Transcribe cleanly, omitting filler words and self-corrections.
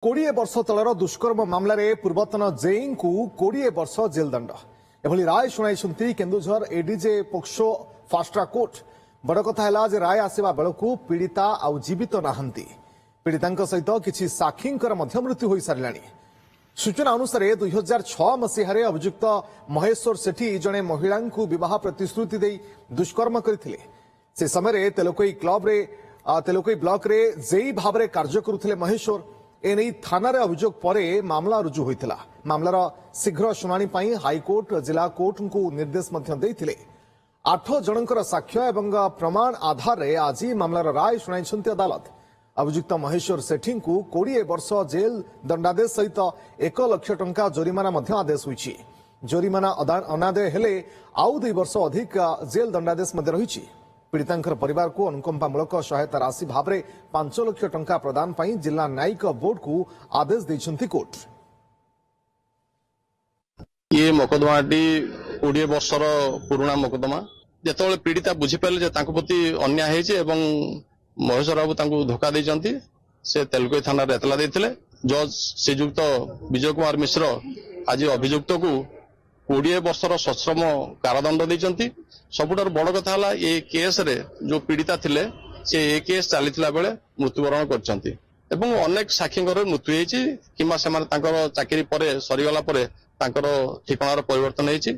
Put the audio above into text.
कोड़े वर्ष तलर दुष्कर्म मामलें पूर्वतन जेई को 20 वर्ष जेल दंड एभली राय शुणाई Keonjhar ADJ POCSO fast track court. बड़ कथा है राय आसवा बेलू पीड़िता आउ जीवित नाहंती। पीड़िता सहित किसी साक्षी मृत्यु हो सारा। सूचना अनुसार 2006 मसीह अभियुक्त महेश्वर सेठी जड़े महिला विवाह प्रतिश्रुति दे दुष्कर्म करते। से समय तेलकोई ब्लॉक रे जेई भाव में कार्य करुले महेश्वर। एने थाना अभियोग पर मामला रुजु होता। मामलार शीघ्र शुणाणी हाईकोर्ट जिला कोर्ट को निर्देश देते। 8 जनकर साक्ष्य एवं प्रमाण आधार रे आज मामलार राय शुणाई अदालत। अभियुक्त महेश्वर सेठी को 20 वर्ष जेल दंडादेश सहित 1 लाख टंका जोरिमाना आदेश होईछि। जोरिमाना अनादय हेले आउ 2 वर्ष अधिक जेल दंडादेश रही। पीड़िता परिवार को अनुकंपामूलक सहायता राशि भाव में 5 लाख टंका प्रदान पर जिला न्यायिक बोर्ड को आदेश देइछन्ति कोर्ट। ये मोकदमाटी 20 वर्षर पुराना मोकदमा। जेतबेले पीड़िता बुझीपारे प्रति अन्याय होइछि एवं महेश्वर बाबू धोखा देइछन्ति। से तेलकोई थाना एतला देइथिले। जज श्रीयुक्त विजय कुमार मिश्र आज अभियुक्त को 20 वर्षर सश्रम कारादंड देइछन्ति। सबुठार बड़ कथा है ये केस रे जो पीड़िता थिले से ये केस चलीथिला बेले मृत्युवरण करछन्ति एवं अनेक साक्षी मृत्यु होइछि किंबा सेमान तांकर चाकरी परे सरीगला परे तांकर ठिकानार परिवर्तन होइछि।